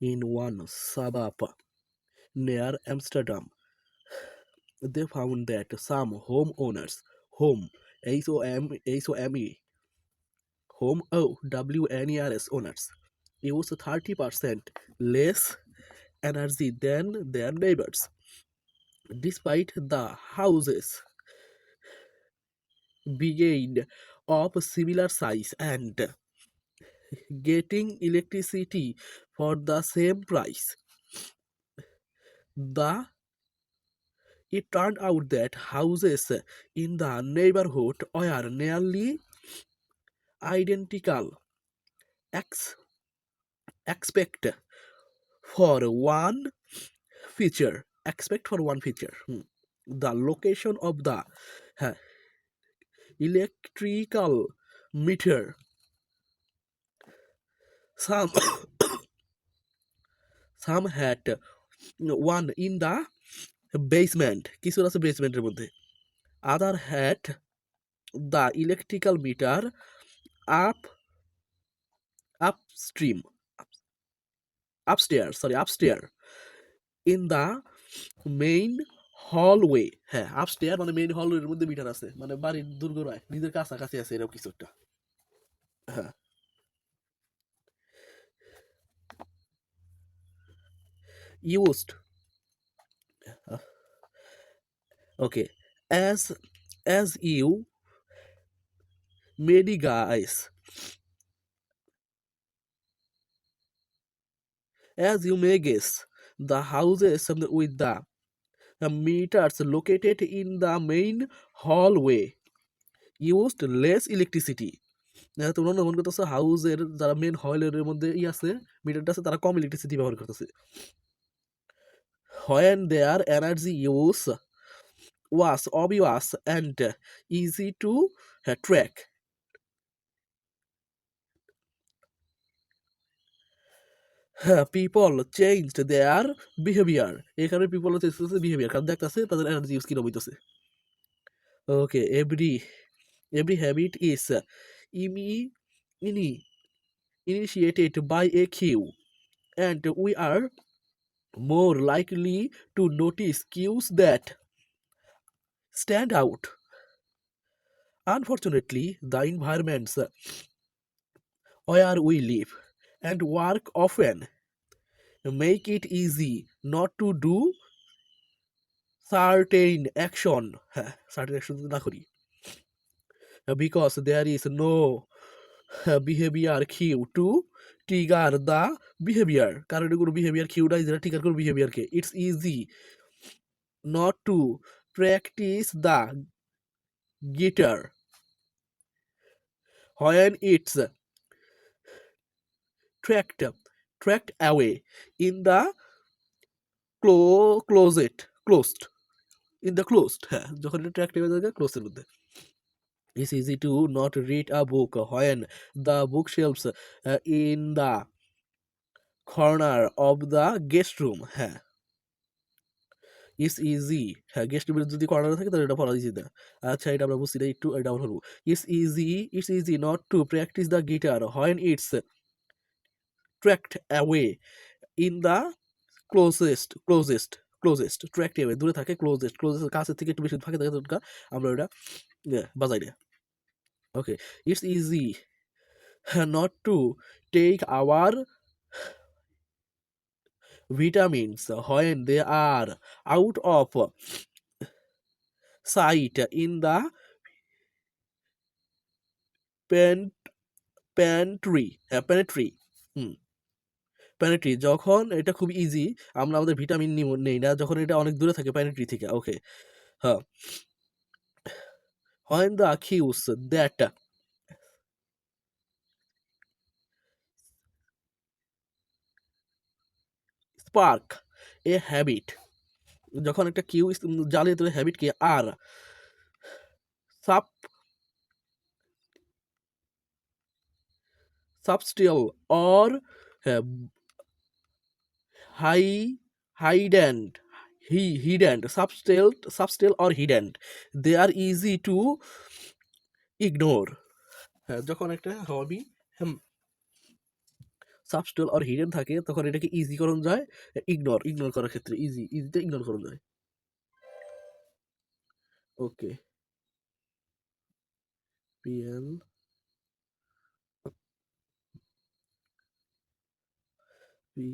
In one suburb near Amsterdam, they found that some homeowners, home, H-O-M-E, home WNERS owners, use 30% less energy than their neighbors, despite the houses being of similar size and getting electricity for the same price. The It turned out that houses in the neighborhood were nearly identical, ex- except for one except for one feature. The location of the uh, electrical meter. Some some had one in the basement, কিছু আছে বেসমেন্টের মধ্যে, other had the electrical meter up upstream upstairs in the main hallway. হ্যাঁ, upstair মানে main হলওয়ের মধ্যে metre আছে, মানে বাড়ির দুর্গরায় নিজের কাছাকাছি আছে এরকম কিছু একটা। হ্যাঁ, used okay as as you many guys as you may guess, the houses with the meters located in the main hallway used less electricity. তোমরা অনুমান করতেছো হাউসের যারা মেন হলের মধ্যে আছে মিটারটা আছে তারা কম ইলেকট্রিসিটি ব্যবহার করতেছে। When their energy use was obvious and easy to track, people changed their behavior. এখানে people changed their behavior কারণ দেখতেছে তাদের এনার্জি ইউজ কিরকম হইতেছে। Okay, every habit is imi- ini- initiated by a cue, and we are more likely to notice cues that stand out. Unfortunately, the environments where we live and work often make it easy not to do certain action certain action না করি, because there is no behavior cue to trigger the behavior, কারণ এটা কোনো behavior cue নাই যেটা trigger করবে behavior K. It's easy not to practice the guitar when it's tracked tracked away in the closed in the closed, হ্যাঁ যখন এটা tracked away থাকে ক্লোজের মধ্যে। It's easy to not read a book when the bookshelves in the corner of the guest room, হ্যাঁ it's easy, হ্যাঁ guest রুমের যদি কর্নারে থাকে তাহলে এটা পড়া ইজি না। আচ্ছা এটা আমরা বুঝছি না, একটু এটা আমরা করবো। It's easy not to practise the guitar when it's tracked away in the closest tracked away দূরে থাকে, ক্লোজেস্ট কাছের থেকে একটু বেশি ফাঁকে থাকে তখন আমরা ওটা বাজাই না। Okay, it's easy not to take our vitamins when they are out of sight in the pen, pantry হুম প্যানেট্রি, যখন এটা খুব ইজি আমরা আমাদের ভিটামিন নেই না যখন এটা অনেক দূরে থাকে প্যানেট্রি থেকে। ওকে, হ্যাঁ, when the accuse that spark a habit, যখন একটা কিউ জ্বালিয়ে তোলে হ্যাবিটকে, আর sub subtle or high hidden hidden subtle or hidden, they are easy to ignore। হ্যাঁ, যখন একটা হবি সাবস্টল আর হিডেন থাকে তখন এটাকে ইজি করানো যায় ইগনোর করার ক্ষেত্রে ইজিতে ইগনোর করানো যায়। ওকে, পিএল পি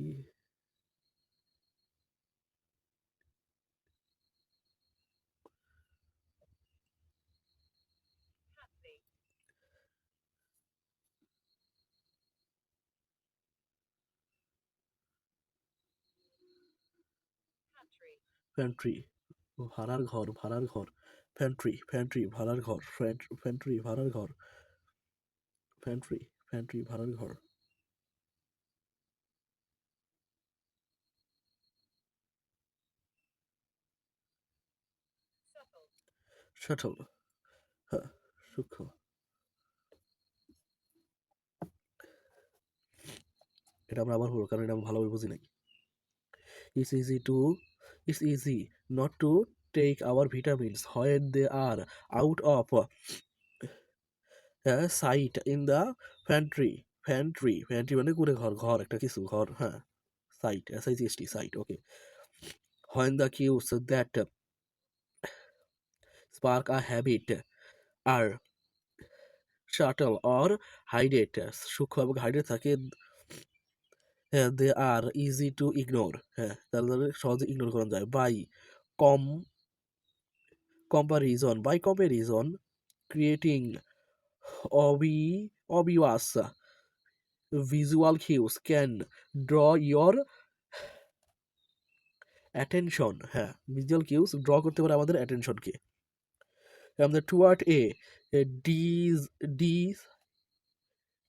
প্যান্ট্রি, ভাড়ার ঘর, প্যান্ট্রি ভাড়ার ঘর, শাটল, হ্যাঁ, সূক্ষ্ম। এটা আমরা আবার বলবো কারণ এটা আমি ভালোভাবে বুঝি নাই। It's easy to it's easy not to take our vitamins when they are out of sight in the pantry মানে কুড়ে ঘর একটা কিছু ঘর, হ্যাঁ, sight SIGHT sight, okay, when the cues that spark a habit are subtle or hidden সূক্ষ্ম এবং হাইডেড থাকে, হ্যাঁ, দে আর ইজি টু ইগনোর, হ্যাঁ, তাহলে সহজে ইগনোর করা যায়। কম by comparison creating obvious visual cues can draw your attention, হ্যাঁ, visual cues draw করতে পারে আমাদের অ্যাটেনশনকে, আমাদের a dis dis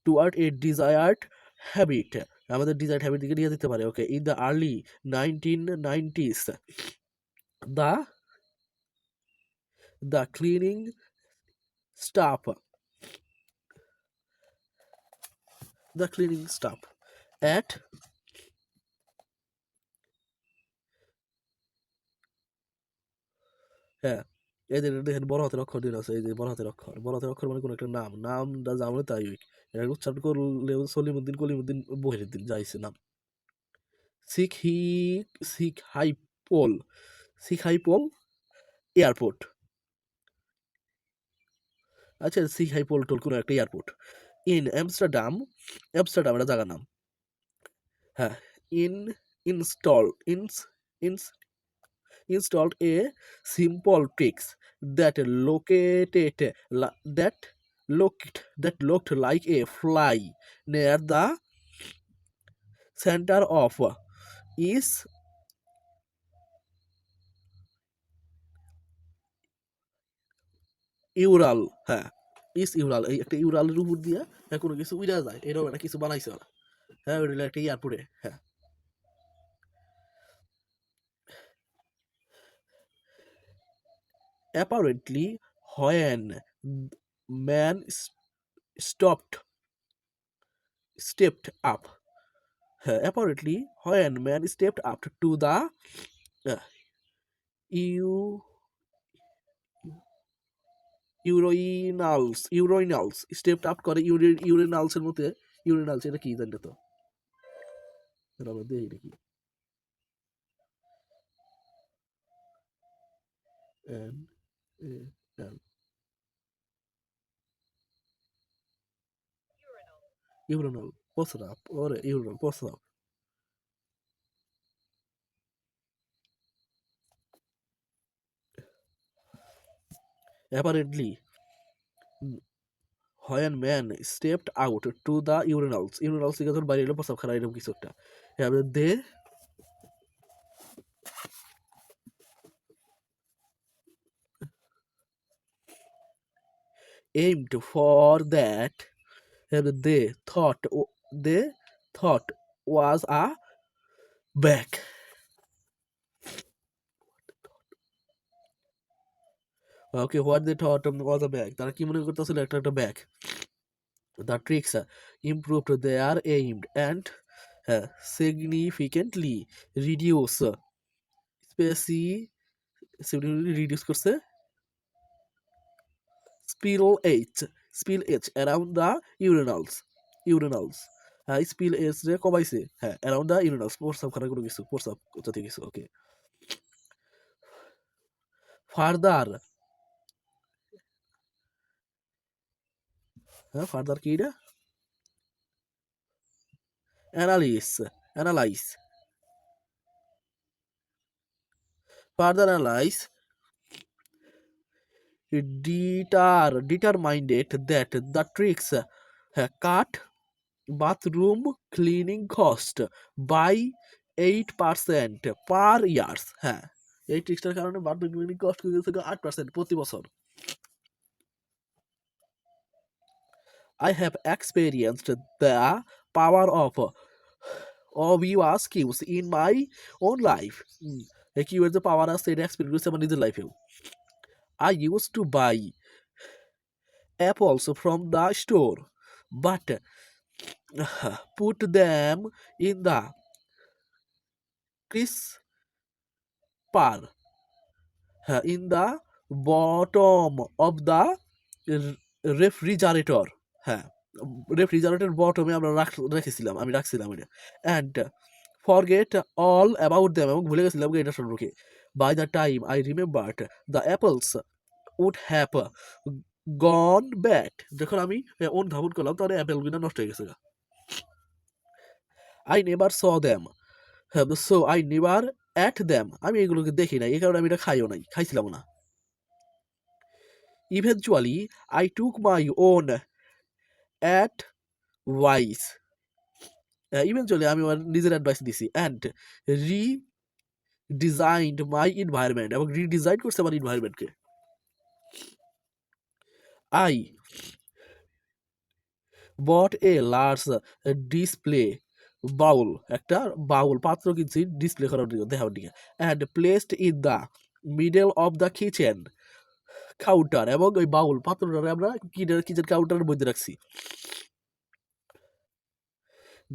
toward a desired habit, আমাদের desired habit দিকে নিয়ে যেতে পারে। ওকে, in the early 1990s the cleaning staff at হ্যাঁ, এই যে দেখেন বড় হাতের অক্ষর দিয়ে আছে, এই যে বড় হাতের অক্ষর মানে কোনো একটা নামটা যা মানে তাই এটা উচ্চারণ করলেও কলিমুদ্দিন বহিরুদ্দিন যাইছে নাম। সিক হি সিক হাইপোল এয়ারপোর্ট, আচ্ছা, সিক হাইপোল টোল কোনো একটা এয়ারপোর্ট, ইন অ্যামস্টারডাম এটা জায়গার নাম, হ্যাঁ, in install ins ins installed a simple tricks that that looked like a fly near the center of is Ural, হ্যাঁ, ইউরাল, এই একটা ইউরালের উপর দিয়ে কোনো কিছু উড়া যায় এরকম একটা কিছু বানাইছে ওরা, হ্যাঁ, ওইটা একটা এয়ারপোর্টে, হ্যাঁ। Apparently when man stopped stepped up apparently when man stepped up to the uh, you urinals stepped up করে ইউরেনালসের মধ্যে, ইউরেনালস এটা কি জানতে তো, এটা আমরা দেখি নাকি, এন এ এল ইউরেনাল প্রস্রাব, ওরে ইউরেনাল প্রস্রাব, apparently when man stepped out to the urinals থেকে ধর বাইরে এলো প্রস্রাব খারা এরকম কিছু একটা, they aimed for that, they thought was a bag, okay, what they thought was a bag, তারা কি মনে করতেছিল একটা ব্যাগ, the tricks improved their aim and significantly reduce reduce করছে spillage around the urinals spill S রে কমাইছে, হ্যাঁ around the Uranus, প্রস্রাব খানা কোনো কিছু, প্রস্রাব জাতীয় কিছু। ওকে, ফার্দার, হ্যাঁ ফার্দার কি এটা, অ্যানালিস, analyse, further analyse, determined that the tricks cut bathroom cleaning cost by 8% per year, হ্যাঁ এই ট্রিক্সটার কারণে বাথরুম ক্লিনিং কস্ট কমে গেছে 8% প্রতি বছর। I have experienced the power of obvious cues in my own life। এই কিউয়ের যে পাওয়ার আছে এটা এক্সপেরিয়েন্স করছি আমার নিজের লাইফেও। I used to buy apples from the store but put them in the crisper in the bottom of the refrigerator, হ্যাঁ refrigerator বটমে আমরা রেখেছিলাম, আমি রাখছিলাম এটা, and forget all about them, এবং ভুলে গেছিলাম এটা সম্পর্কে। By the time I remembered the apples would have gone bad, যখন আমি অনুধাবন করলাম তাহলে অ্যাপেলগুলো নষ্ট হয়ে গেছে। I never saw them, so I never ate them, আমি এগুলোকে দেখি নাই, এই কারণে আমি এটা খাইও নাই, খাইছিলাম না। Eventually I took my own advice, eventually আমি আমার নিজের অ্যাডভাইস দিছি, and redesigned my environment, এবং রিডিজাইন করছে আমার এনভায়রনমেন্টকে। I bought a large display bowl, একটা বাউল পাত্র কিনছি ডিসপ্লে করার জন্য, দেখার দিকে, and placed in the middle of the kitchen counter, এবং ওই বাউল পাত্রটা আমরা কিচেন কাউন্টারের মধ্যে রাখছি।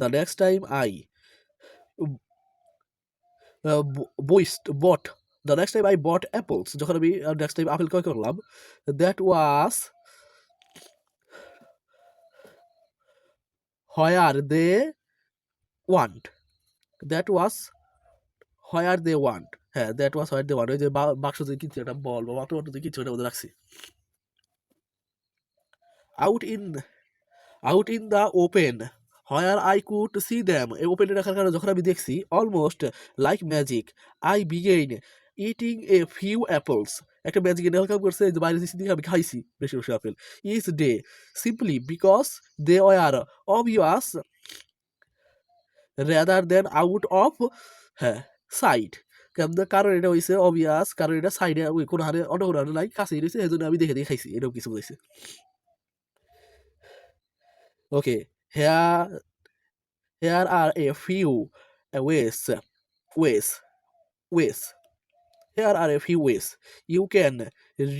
The next time I bought the next time I bot apples, যখন আমি নেক্সট টাইম আপেল ক্রয় করলাম, that was where they want, that was where they want, হ্যাঁ that was where they want, ওই যে বাক্স যে কিছু একটা বল বা পাত্র কিছু একটা মধ্যে রাখছি। Out in out in the open where I could see them, এই ওপেনে রাখার কারণে যখন আমি দেখছি, almost like magic I began eating a few apples, একটা ম্যাজিক এনে কাম করছে, যে বাইরে দিচ্ছি দিকে আমি খাইছি বেশি বেশি apple, each day simply because they are obvious rather than out of, হ্যাঁ সাইড, কারণ এটা হয়েছে অবভিয়াস, কারণ এটা সাইডে ওই কোনো হারে অন্য কোনো হারে নাই, কাছেই রয়েছে, এই জন্য আমি দেখে দেখে খাইছি, এরকম কিছু বলেছে। ওকে, hair here are a few ways ways here are a few ways you can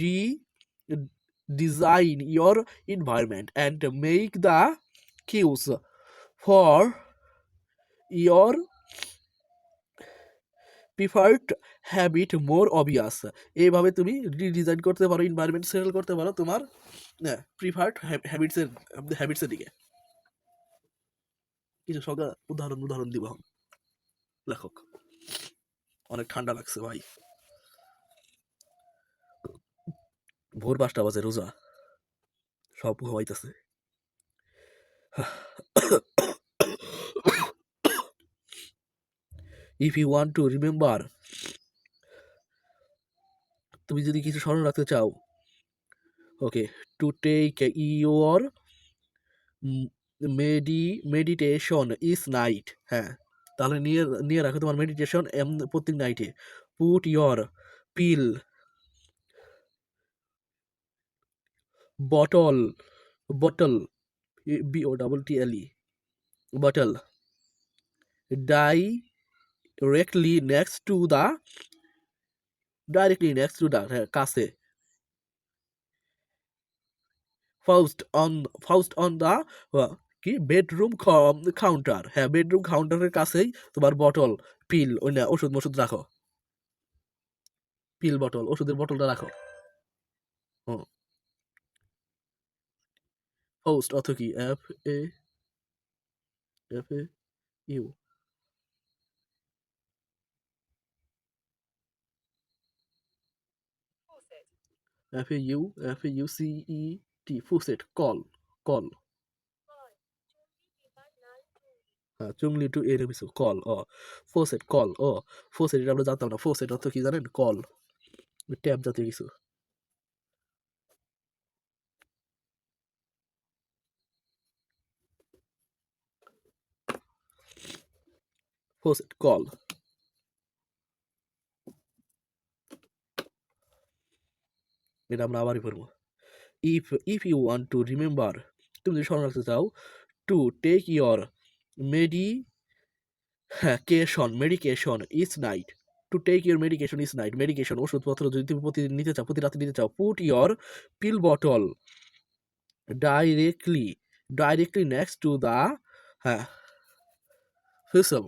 redesign your environment and make the cues for your preferred habit more obvious। এইভাবে তুমি রিডিজাইন করতে পারো, এনভায়রনমেন্ট সেটেল করতে পারো তোমার প্রিফার্ড হ্যাবিটসের দিকে। কিছু সংজ্ঞা উদাহরণ দিব এখন। লেখক, অনেক ঠান্ডা লাগছে ভাই, ভোর 5টা বাজে, রোজা, সব ঘুমাইতেছে। If you want to remember, তুমি যদি কিছু স্মরণ রাখতে চাও, okay, to take your meditation is night, হ্যাঁ তাহলে নিয়ে নিয়ে রাখো তোমার মেডিটেশন প্রত্যেক নাইটে। Put your pill bottle bottle BOTTLE bottle directly next to the কাছে, faucet on the key bedroom counter, হ্যাঁ বেডরুম কাউন্টারের কাছেই তোমার বটল পিল ওই না ওষুধ মষুধ রাখো, পিল বটল ওষুধের বটলটা রাখো। হুম, ফাউস্ট অর্থ কি, F A FAU, FAUCET, Fuset, call. হ্যাঁ, চুংলি টু এরবিসু, কল, ফোসেট, কল, ফোসেট এটা আমরা জানতাম না, ফোসেট অর্থ কি জানেন? কল, ট্যাপ জাতীয় কিছু। ফোসেট, কল। এটা আমরা আবারই পড়বো। If you want to remember, তুমি যদি স্মরণ রাখতে চাও, to take your medi medication is night, to take your medication is night, medication ওষুধপত্র যদি তুমি প্রতিদিন নিতে চাও, প্রতি রাতে নিতে চাও, put your pill bottle directly directly next to the, হ্যাঁ, Fussel,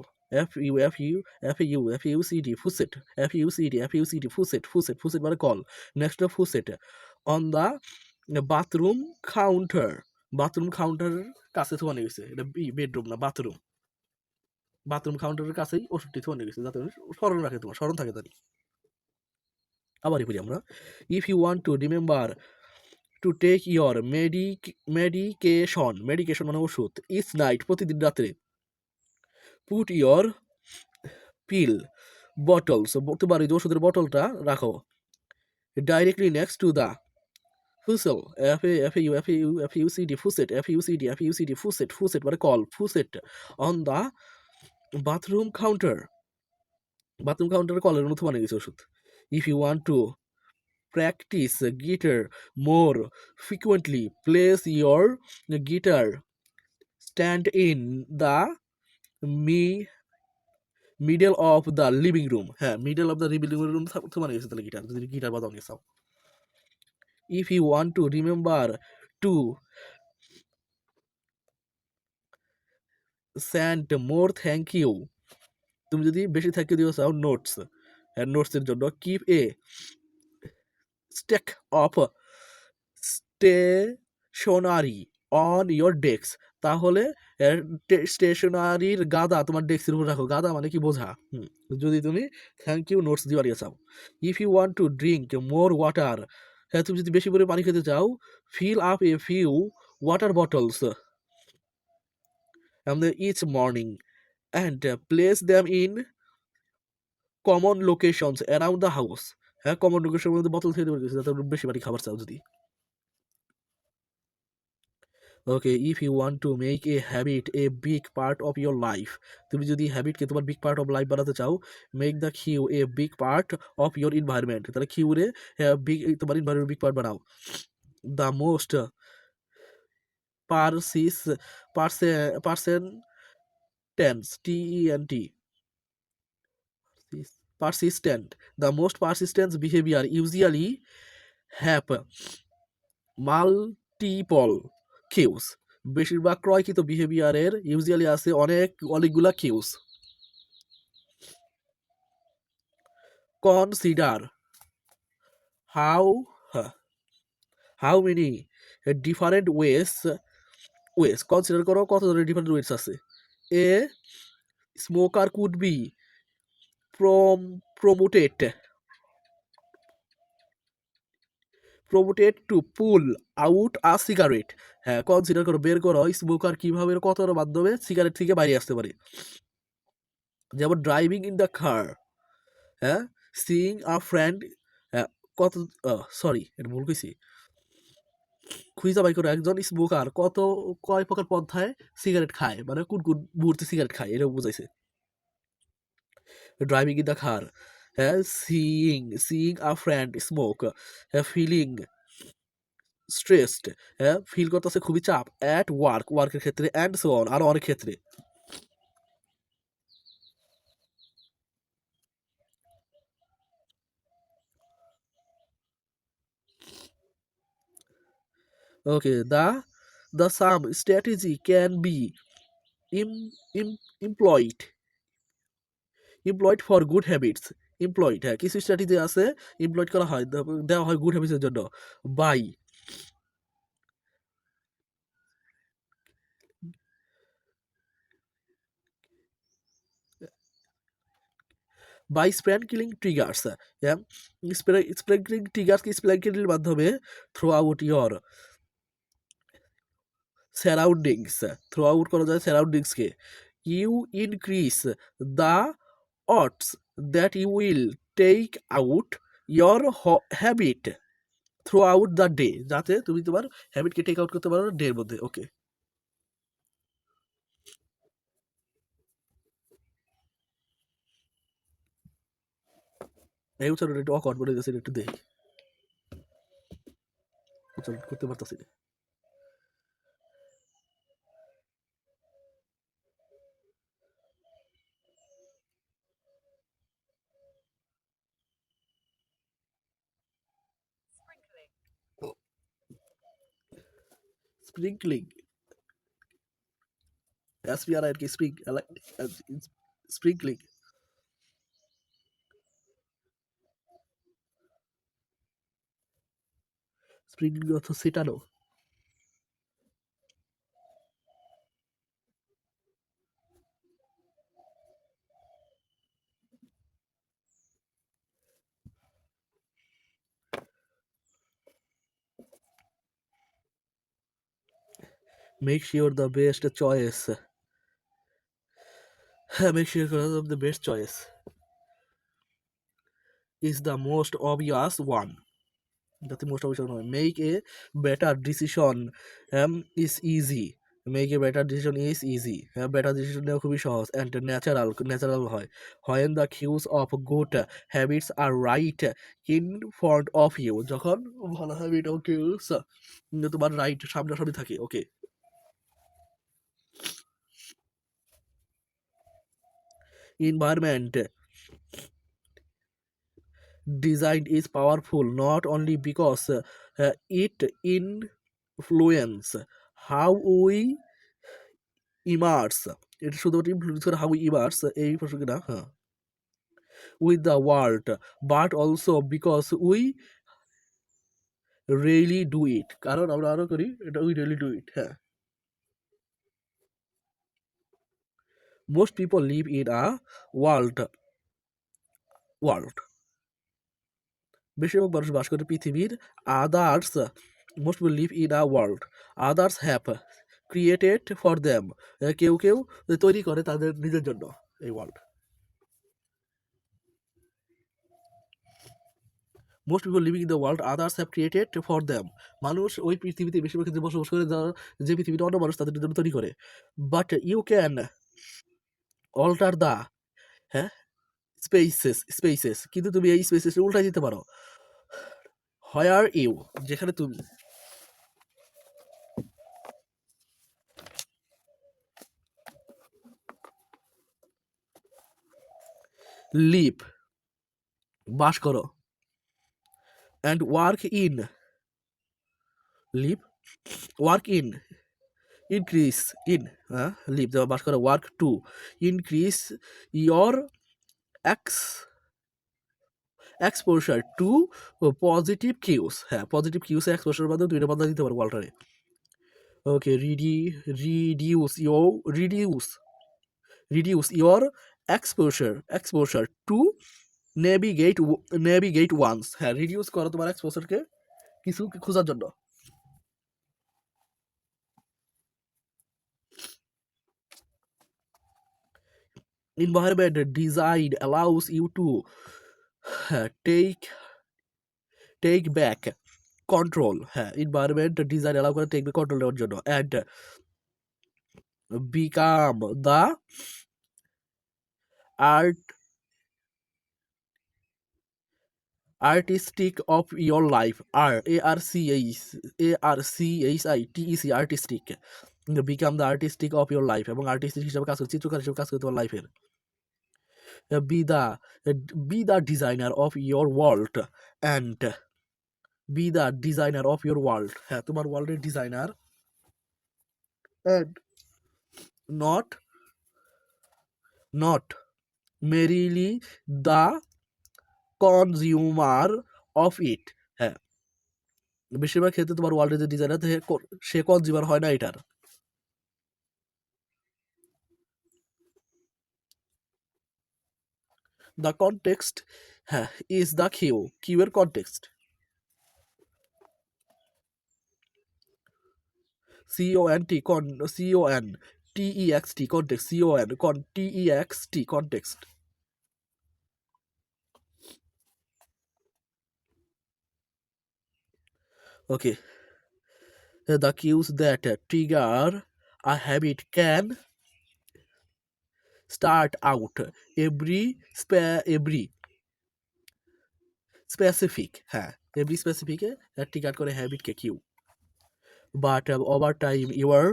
Fuced, Fuset মানে কল, next faucet, on the bathroom counter, bathroom কাউন্টারের কাছে থোয়ানো গেছে, এটা বেডরুম না, বাথরুম, বাথরুম কাউন্টারের কাছেই ওষুধটি থোয়ানো গেছে, যাতে স্মরণ রাখে, তোমার স্মরণ থাকে তাই। আবারই বলি আমরা, if you want to remember to take your medication মানে ওষুধ, ইচ নাইট প্রতিদিন রাত্রে, পুট ইয়োর পিল বটলস, তোমার এই যে ওষুধের বটলটা রাখো, directly next to the faucet, faucet মানে কল, faucet, on the bathroom counter, bathroom কাউন্টারে কলের মতো মানে গেছে ওষুধ। If you want to practice guitar more frequently, place your guitar stand in the mi middle of the living room, হ্যাঁ, middle of the living room মানে গেছে তাহলে গিটার, যদি গিটার বাজাও নিয়ে চাও। If you want to remember to send more thank you, তুমি যদি বেশি থ্যাংক ইউ দিতে চাও নোটস, নোটসের জন্য, keep a stack of stationery on your desk, তাহলে স্টেশনারির গাদা তোমার ডেস্কের উপর রাখো, গাদা মানে কি বোঝা, যদি তুমি থ্যাংক ইউ নোটস দিবার চাও। If you want to drink more water, হ্যাঁ, তুমি যদি বেশি করে পানি খেতে চাও, fill up a few water bottles each morning and place them in common locations around the house, হ্যাঁ, কমন লোকেশনের মধ্যে বোতল থেকে দেবে যাতে বেশি পানি খাবার চাও যদি। Okay, if you want to make a habit a big part of your life, তুমি যদি হ্যাবিটকে তোমার বিগ পার্ট অফ লাইফ বানাতে চাও, make the cue a big part of your environment, তাহলে কিউরে বিগ, তোমার এনভায়রনমেন্ট বিগ পার্ট বানাও। The most persist persistence, TENT, persistent, the most persistent behavior usually have multiple cues, বেশিরভাগ ক্রয়কৃত বিহেভিয়ারের usually আছে অনেকগুলা cues. Consider how how many different ways, consider করো কত ধরনের ডিফারেন্ট ওয়েস আছে। A smoker could be promoted to pull out a cigarette, হ্যাঁ, consider করো, বের করো স্মোকার কিভাবে কত মাধ্যমে সিগারেট থেকে বাইরে আসতে পারে। যেমন ড্রাইভিং ইন দ্য কার, হ্যাঁ, সিইং আ ফ্রেন্ড, হ্যাঁ, কত, সরি এটা ভুল কইছি, খুঁজে বাই করো একজন স্মোকার কয় প্রকার পন্থায় সিগারেট খায়, মানে কোন কোন মুহূর্তে সিগারেট খায়, এটা বুঝাইছে। ড্রাইভিং ইন দ্য কার, হ্যাঁ, সিইং আ ফ্রেন্ড স্মোক, হ্যাঁ, ফিলিং স্ট্রেসড, হ্যাঁ, ফিল করতেছে খুবই চাপ, অ্যাট ওয়ার্কের ক্ষেত্রে, অ্যান্ড সো অন, আরো অনেক ক্ষেত্রে। Okay, the some strategy can be im, im, employed for good habits. Employed, হ্যাঁ, কিছু স্ট্র্যাটেজি আছে এমপ্লয়েড করা হয়, দেওয়া হয় গুড হ্যাবিটসের জন্য, by, by sprinkling triggers, sprinkling ট্রিগার্সকে স্প্র্যাঙ্কলিংয়ের মাধ্যমে throw out your surroundings, throw out করা যায় সারাউন্ডিংসকে। You increase the odds that you will take out your habit throughout the day, যাতে তুমি তোমার হ্যাবিটকে টেক আউট করতে পারো ডের মধ্যে। ওকে, এই উচ্চারণ একটু অকওয়ার্ড বলে দিয়েছে, একটু দেখি, উচ্চারণ করতে পারতেছি না। স্প্রিংকলিং, SPR আর কি, স্প্রিংকলিং, স্প্রিংকলিং অর্থ ছিটানো। Make sure the best choice, হ্যাঁ make sure the best choice is the most obvious one, যাতে মোস্ট অবভিয়াস নয়। Make a better decision is easy, make a better decision is easy, হ্যাঁ better decision নেওয়া খুবই সহজ and natural হয়। When the cues of good habits are right in front of you, যখন ভালো habit ও কিউজ তোমার right সামনাসামনি থাকে। ওকে, environment design is powerful not only because it influence how we immerse, এটা শুধুমাত্র ইনফ্লুয়েন্স করে হাউ ইমার্স এই প্রসঙ্গে না, হ্যাঁ, with the world, but also because we really do ইট, কারণ আমরা আরো করি এটা, উই রিয়েলি ডু ইট। হ্যাঁ, most people live in a world world বেশিরভাগ মানুষ বাস করে পৃথিবীর। Others, most people live in a world others have created for them, কেউ কেউ তৈরি করে তাদের নিজের জন্য এই world. Most people living in the world others have created for them, মানুষ ওই পৃথিবীতে বেশিরভাগ ক্ষেত্রে বসবাস করে যারা, যে পৃথিবীতে অন্য মানুষ তাদের জন্য তৈরি করে। But you can alter the, হ্যাঁ, স্পেসেস, কিন্তু তুমি এই স্পেসেস উল্টাই দিতে পারো। হোয়ার ইউ, যেখানে তুমি লিভ বাস করো, and work in, live work in, increase in, হ্যাঁ লিভ যাওয়া বাস করো, work to increase your ex exposure to positive cues, হ্যাঁ পজিটিভ কিউস এক্সপোজারের মাধ্যমে দুইটা বদলা দিতে পারবো ওয়াল্টারে। Okay, reduce your reduce reduce your exposure to navigate navigate once, হ্যাঁ রিডিউস করো তোমার এক্সপোজারকে কিছু খোঁজার জন্য। Environment design allows you to take back control, হ্যাঁ environment design allow করে take back control নেওয়ার জন্য, and become the art artistic of your life, artistic, become the artistic of your life, এবং আর্টিস্টিক হিসেবে কাজ করে, চিত্রকার হিসেবে কাজ করে তোমার লাইফের। be the be the designer of your world and be the designer of your world, হ্যাঁ তোমার ওয়ার্ল্ডের designer, and not not merely the consumer of it, হ্যাঁ বেশিরভাগ ক্ষেত্রে তোমার ওয়ার্ল্ডের যে ডিজাইনার সে কনজিউমার হয় না এটার। The context হ্যাঁ is the cue, cue এর context, C-O-N-T-E-X-T context, C-O-N-T-E-X-T context. Okay, the cues that trigger a habit can start out every every specific হ্যাঁ every specific trigger করে habit কে cue, but over time your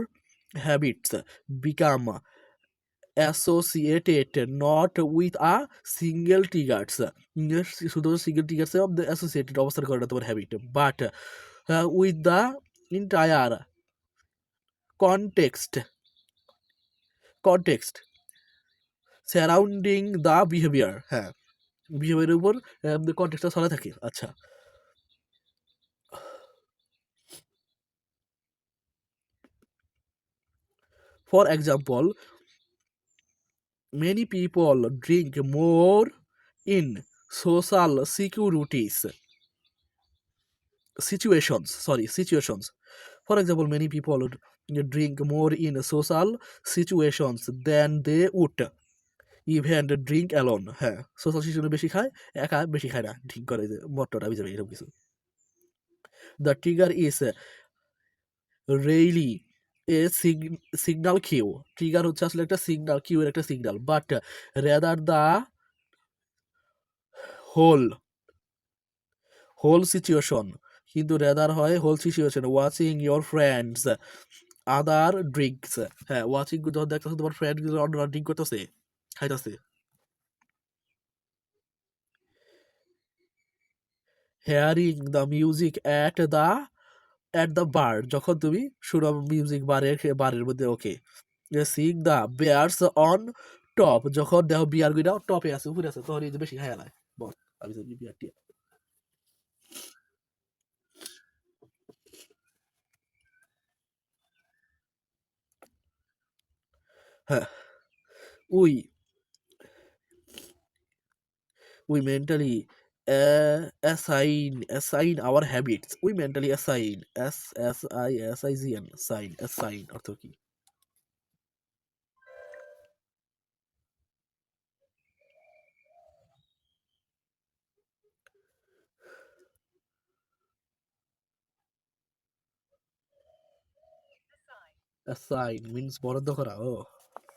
habits become associated not with a single triggers, শুধু single ট্রিগার্সে associated অবস্থান করে না তোমার habit, but with the entire context surrounding the behaviour, হ্যাঁ বিহেভিয়ারের উপর কন্টেক্সটটা ছড়া থাকে। আচ্ছা, for example many people drink more in social securities situations. For example, many people drink more in social situations than they would even drink alone. হ্যাঁ social সিচুয়েশনে বেশি খায়, একা বেশি খায় না, ড্রিঙ্ক করে যে মটটা আমি যাবে এরকম কিছু। The trigger is rarely a signal cue, trigger হচ্ছে আসলে একটা সিগনাল, কিউ এর একটা signal, but rather the whole whole situation, কিন্তু রেদার হয় whole situation. Watching your friends order drinks, হ্যাঁ ওয়াচিং যখন দেখতেছে তোমার ফ্রেন্ড অন্যরা ড্রিঙ্ক করতেছে, খাইতেছে। Hearing the music at the bar, যখন তুমি শুনো মিউজিক বারের মধ্যে, okay. Seeing the beers on tap, যখন দেখো বিয়ার গুইনা টপে আছে, উপরে আছে, তখন এই যে বেশি খায় নাই বল আমি যদি বিয়ারটি। হ্যাঁ we we mentally assign our habits, we mentally assign অর্থ কি? assign means বরাদ্দ করা, ও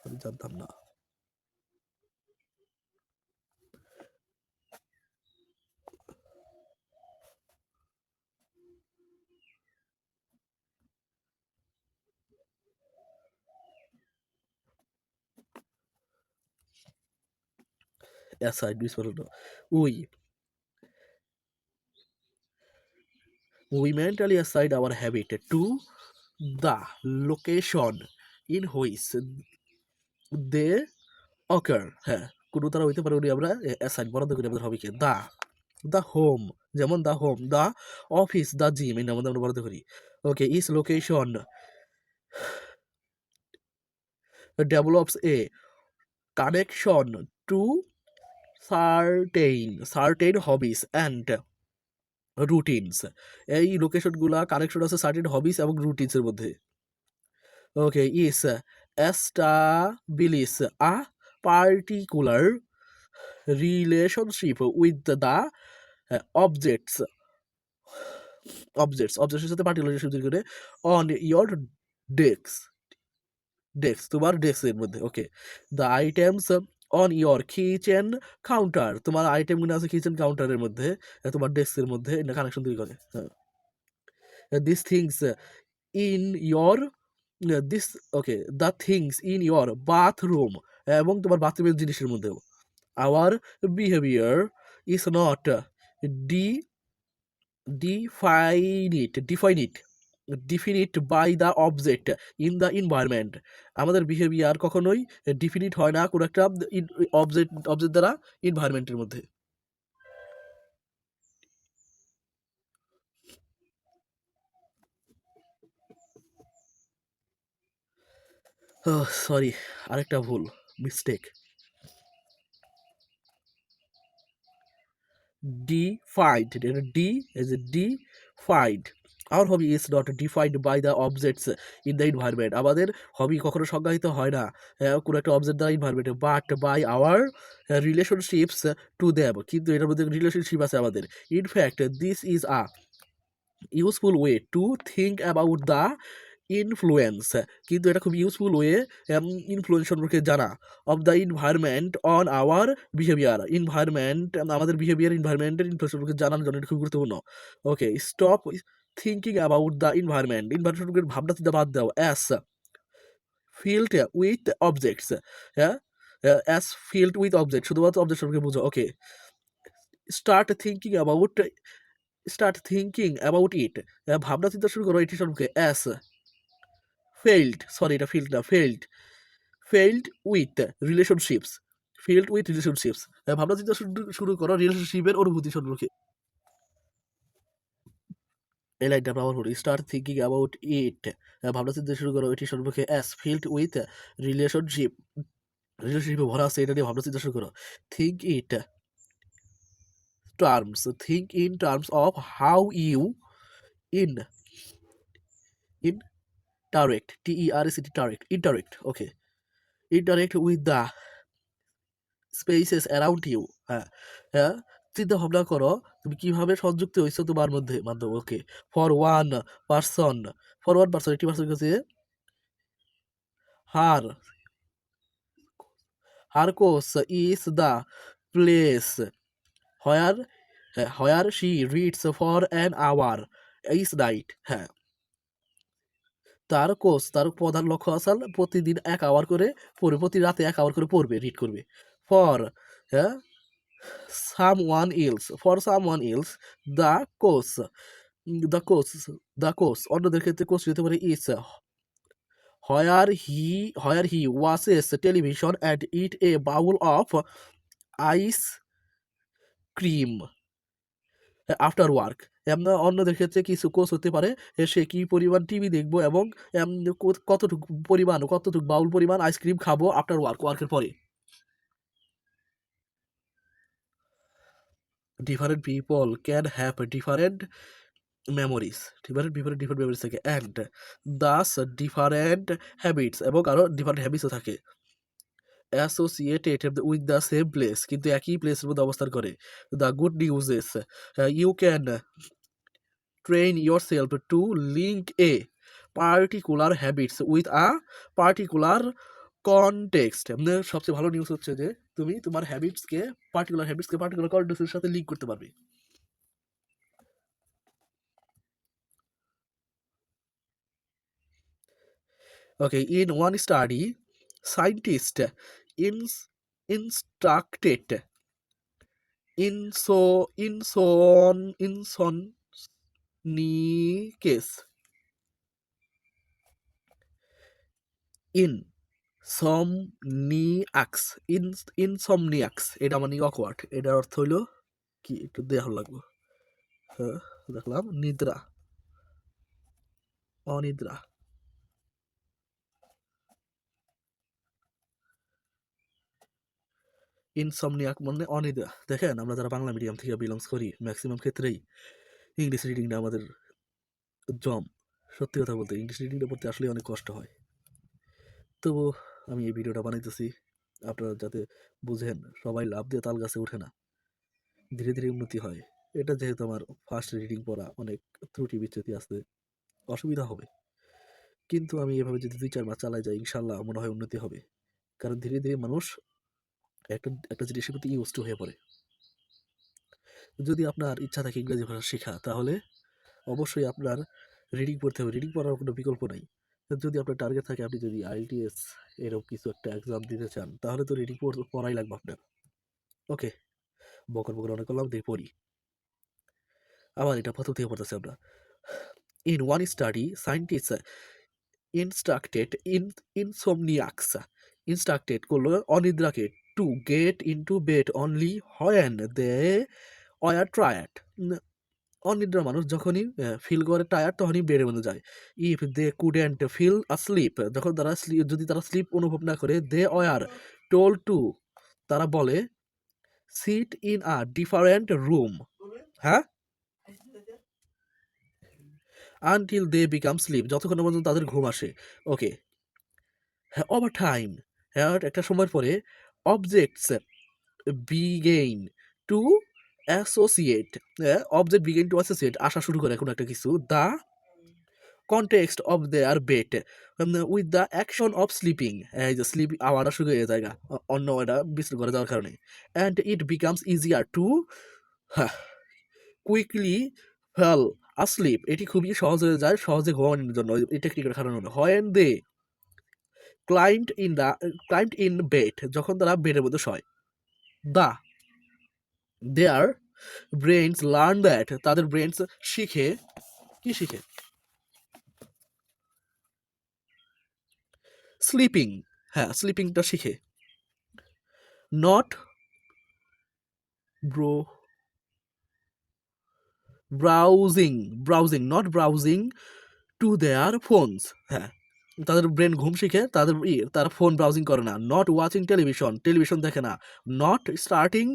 আমি জানতাম না। assign means বরাদ্দ। we we mentally assign our habit to the location in which they occur, হ্যাঁ কোনো তারা হইতে পারে, উনি আমরা অ্যাসাইন বরাদ্দ করি আমাদের হবিকে। দ্য হোম, যেমন the home, the office, the gym, এর মধ্যে আমরা বরাদ্দ করি। Okay, each location develops a connection to certain habits and routines, এই লোকেশনগুলা কানেকশন আছে সার্টেন হবিস এবং রুটিনসের মধ্যে। Okay, each establish a particular relationship with the অবজেক্টসের সাথে পার্টিকুলার রিলেশনশিপ তৈরি করে অন ইয়োর ডেস্ক, তোমার ডেস্কের মধ্যে। Okay, the items on your kitchen counter, তোমার আইটেমগুলো আছে কিচেন কাউন্টারের মধ্যে, তোমার ডেস্কের মধ্যে কানেকশন তৈরি করে। হ্যাঁ, this things in your this okay the things in your bathroom, এবং তোমার বাথরুমের জিনিসের মধ্যেও। Our behaviour is not de definite by the object in the environment, আমাদের বিহেভিয়ার কখনোই ডিফিনিট হয় না কোনো একটা অবজেক্ট দ্বারা এনভায়রনমেন্টের মধ্যে। সরি, আরেকটা ভুল, mistake. defined, D is defined. Our hobby is not defined by the objects in the environment. আমাদের হবি কখনো সংজ্ঞায়িত হয় না কোনো একটা অবজেক্ট দ্বারা এনভায়রনমেন্টে, but by our relationships to them. কিন্তু এটার মধ্যে রিলেশনশিপ আছে আমাদের। In fact this is a useful way to think about the influence. কিন্তু এটা খুব ইউজফুল ওয়ে ইনফ্লুয়েন্স সম্পর্কে জানা, of the environment on our behaviour. Environment আমাদের বিহেভিয়ার, ইনভায়রনমেন্টের ইনফ্লুয়েন্স সম্পর্কে জানার জন্য এটা খুব গুরুত্বপূর্ণ। Okay, stop thinking about the environment. Environment সম্পর্কে ভাবনা চিন্তা বাদ দাও। অ্যাস ফিল্ড উইথ অবজেক্টস, হ্যাঁ, অ্যাস ফিল্ড উইথ অবজেক্ট, শুধুমাত্র অবজেক্ট সম্পর্কে বুঝো। ওকে, স্টার্ট থিঙ্কিং অ্যাবাউট ইট। ভাবনা চিন্তা শুরু করো এটি সম্পর্কে। অ্যাস ফেইল্ড, সরি এটা ফিল্ড না, ফেইল্ড উইথ রিলেশনশিপস, ভাবনা চিন্তা শুরু করো রিলেশনশিপের অনুভূতি সম্পর্কে। এই লাইনটা powerful. Start thinking about it, ভাবনা চিন্তা শুরু করো এটি সম্পর্কে। অ্যাস ফিল্ড উইথ রিলেশনশিপে ভরা আছে, এটা নিয়ে ভাবনা চিন্তা শুরু করো। Think in terms of how you in interact, interact, okay, interact with the spaces around you। হ্যাঁ, হ্যাঁ, চিন্তা ভাবনা করো তুমি কিভাবে সংযুক্ত হয়েছো তোমার মাধ্যমে। ওকে, ফর ওয়ান পারসন, একটি পারসন কাছে her course is the place where she reads for an hour each night. হ্যাঁ, তার প্রধান লক্ষ্য আসাল প্রতিদিন 1 আওয়ার করে পড়বে, প্রতি রাতে 1 আওয়ার করে পড়বে, রিড করবে। ফর হ্যাঁ সামওয়ান এলস দ্য কোর্স অন্যদের ক্ষেত্রে কোর্স হতে পারে is where he watches television and eat a bowl of ice cream after work. অন্যদের ক্ষেত্রে কিছু কোর্স হতে পারে সে কি পরিমাণ টিভি দেখবো এবং কতটুকু বাউল পরিমাণ আইসক্রিম খাবো আফটার ওয়ার্কের পরে। Different people can have different memories, different memories থাকে, অ্যান্ড দাস ডিফারেন্ট হ্যাবিটস, এবং আরও ডিফারেন্ট হ্যাবিটসও থাকে। Associated with the same place, কিন্তু একই প্লেসের মধ্যে অবস্থান করে। The good news is you can train yourself to link a particular habits with a particular context. সবচেয়ে ভালো নিউজ হচ্ছে যে তুমি তোমার পার্টিকুলার কনটেক্সটের সাথে লিঙ্ক করতে পারবে। Okay, in one study, scientists instructed insomniacs এটা মানে অকওয়ার্ড, এটার অর্থ হইলো কি একটু দেহ লাগবো। হ্যাঁ, দেখলাম অনিদ্রা। ইনসমনিয়াক মানে অনিদ্রা। দেখেন আমরা যারা বাংলা মিডিয়াম থেকে বিলংস করি ম্যাক্সিমাম ক্ষেত্রেই ইংলিশ রিডিংটা আমাদের জম। সত্যি কথা বলতে ইংলিশ রিডিংটা পড়তে আসলে অনেক কষ্ট হয়। তবু আমি এই ভিডিওটা বানাইতেছি আপনারা যাতে বুঝেন, সবাই লাভ দিয়ে তাল গাছে ওঠে না, ধীরে ধীরে উন্নতি হয়। এটা যেহেতু আমার ফার্স্ট রিডিং পড়া, অনেক ত্রুটি বিচ্যুতি আসতে অসুবিধা হবে, কিন্তু আমি এভাবে যদি 2-4 মাস চালাই যাই ইনশাল্লাহ মনে হয় উন্নতি হবে। কারণ ধীরে ধীরে মানুষ একটা জিনিসের প্রতি ইউজ টু হয়ে পড়ে। যদি আপনার ইচ্ছা থাকে ইংরেজি ভাষা শেখা, তাহলে অবশ্যই আপনার রিডিং পড়তে হবে, রিডিং পড়ার কোনো বিকল্প নাই। যদি আপনার টার্গেট থাকে আপনি যদি IELTS এরকম কিছু একটা এক্সাম দিতে চান, তাহলে তো রিডিং পড়াই লাগবে আপনার। ওকে, বকর অনেক করলাম, দিয়ে পড়ি। আবার এটা প্রথম থেকে পড়তেছি আমরা। In one study scientist instructed করলো অনিদ্রাকে to get into bed only when they were tired. অনিদ্রা মানুষ যখনই ফিল করে টায়ার্ড তখনই বেডের মধ্যে যায়। If they couldn't feel asleep, যখন যদি তারা স্লিপ অনুভব না করে, দে ওয়ার টোল্ড টু, তারা বলে sit in a different room, হ্যাঁ, until they become sleep, যতক্ষণ না পর্যন্ত তাদের ঘুম আসে। ওকে, হ্যাঁ, ওভার টাইম, হ্যাঁ, একটা সময়ের পরে objects begin to associate, object begin to associate, আসা শুরু করে কোনো একটা কিছু, the context of their bed with the action of sleeping, এই যে স্লিপ আওয়ারটা শুরু হয়ে যায় অন্য এটা বিশ্লেষণ করে যাওয়ার কারণে, and it becomes easier two quickly fail আসলিপ, এটি খুবই সহজ হয়ে যায় সহজে ঘুমানোর জন্য এই টেকনিকের কারণে। When they climbed in bed, যখন তারা বেডের মধ্যে শয়, the their brains learn that, তাদের ব্রেইনস শিখে, কি শিখে, স্লিপিং, হ্যাঁ স্লিপিংটা শিখে, not bro browsing, not browsing to their phones, হ্যাঁ তাদের ব্রেন ঘুম শিখে, তারা ফোন ব্রাউজিং করে না, নট ওয়াচিং টেলিভিশন দেখে না, not starting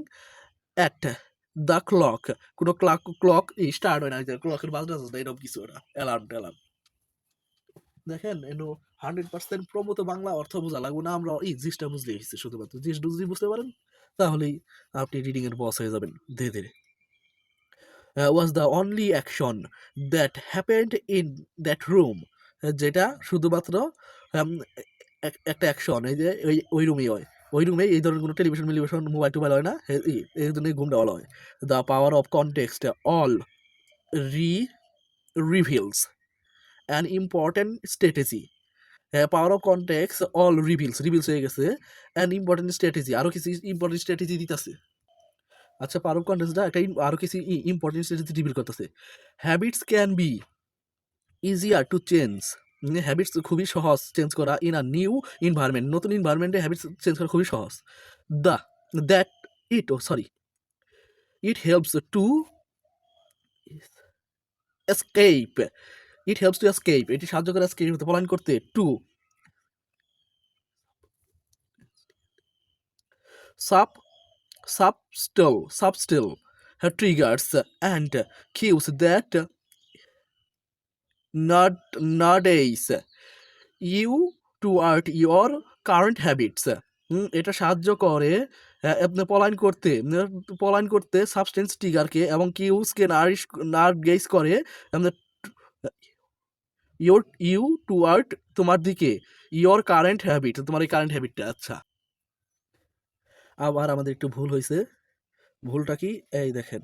at the clock, কোনো ক্লক স্টার্ট হয় না, ক্লকের বাজনা এরকম কিছু না, অ্যালার্ম। দেখেন এনো 100% প্রমত বাংলা অর্থ বোঝা লাগবে না, আমরা এই জিনিসটা বুঝলেই হচ্ছে, শুধুমাত্র জিনিস যদি বুঝতে পারেন তাহলেই আপনি রিডিং এর বস হয়ে যাবেন ধীরে ধীরে। Was the only action that happened in that room, যেটা শুধুমাত্র um, একটা অ্যাকশন, এই যে ওই রুমেই হয়, ওই রুমে এই ধরনের কোনো টেলিভিশন মোবাইল টোবাইল হয় না, এই জন্যই ঘুমটা ভালো হয়। The power of context all re reveals an important strategy, power of context all reveals হয়ে গেছে, অ্যান ইম্পর্টেন্ট স্ট্র্যাটেজি, আরও কিছু ইম্পর্টেন্ট স্ট্র্যাটেজি দিতেছে। আচ্ছা, পাওয়ার অফ কনটেক্সটটা একটা আরও কিছু ইম্পর্টেন্ট স্ট্র্যাটেজি রিভিল করতেছে। Habits can be easier to change, habits খুবই সহজ চেঞ্জ করা, ইন আ নিউ ইনভায়রনমেন্ট, নতুন ইনভায়রনমেন্টে হ্যাবিটস চেঞ্জ করা খুবই সহজ। The that it helps to escape, এটি সাহায্য করে এসকেপ হতে, পলায়ন করতে, to sub subtle triggers and cues that nowadays you toward your current habits, এটা সাহায্য করে আপনি পলায়ন করতে সাবস্টেন্স ট্রিগারকে এবং কিউসকে নার্ভ গেজ করে আপনার ইউ টুয়ার্ড, তোমার দিকে, ইয়োর কারেন্ট হ্যাবিট, তোমার এই কারেন্ট হ্যাবিটটা। আচ্ছা, আবার আমাদের একটু ভুল হয়েছে, ভুলটা কি, এই দেখেন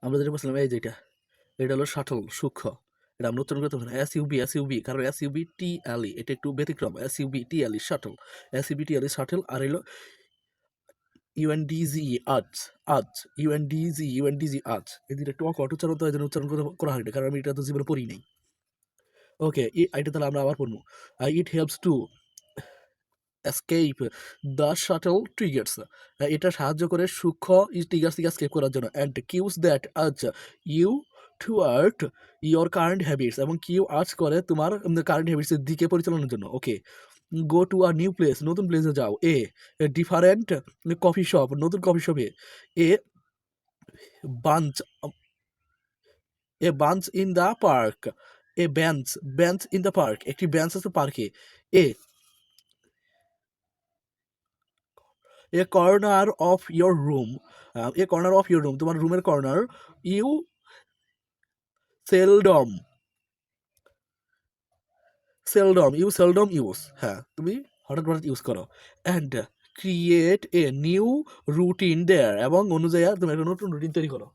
আমরা যেটা বলছিলাম, এই যেটা এটা হলো শাটল, সূক্ষ্ম, এটা আমরা উচ্চারণ করতে পারি এসইউবি, কারণ এসইউবি টি এলই এটা একটু ব্যতিক্রম, এসইউবি টি এলই শাটল, শাটল, আর হলো ইউএনডিজি আজ, ইউএনডিজি আজ, এই দুটো একটু অকট উচ্চারণ, তো এই জন্য উচ্চারণ করা হয় না, কারণ আমি এটা তো জীবনে পড়ি নাই। ওকে, এটা তাহলে আমরা আবার পড়বো। ইট helps two escape the shuttle triggers, এটা সাহায্য করে সূক্ষ্ম ট্রিগার্স থেকে escape করার জন্য, and cues that urge you toward your current habits, এবং কিউ আর্জ করে তোমার কারেন্ট হ্যাবিটস এর দিকে পরিচালনার জন্য। Okay, go to a new place, নতুন প্লেসে যাও, ডিফারেন্ট কফি শপ, নতুন কফি শপে, a bunch bunch in the park, bench in the park, একটি বেঞ্চ আছে পার্কে, a a corner of your room, তোমার রুমের কর্নার, ইউ সেলডম ইউজ, হ্যাঁ তুমি হঠাৎ ইউজ করো, and create a new routine there, এবং অনুযায়ী তুমি একটা নতুন রুটিন তৈরি করো।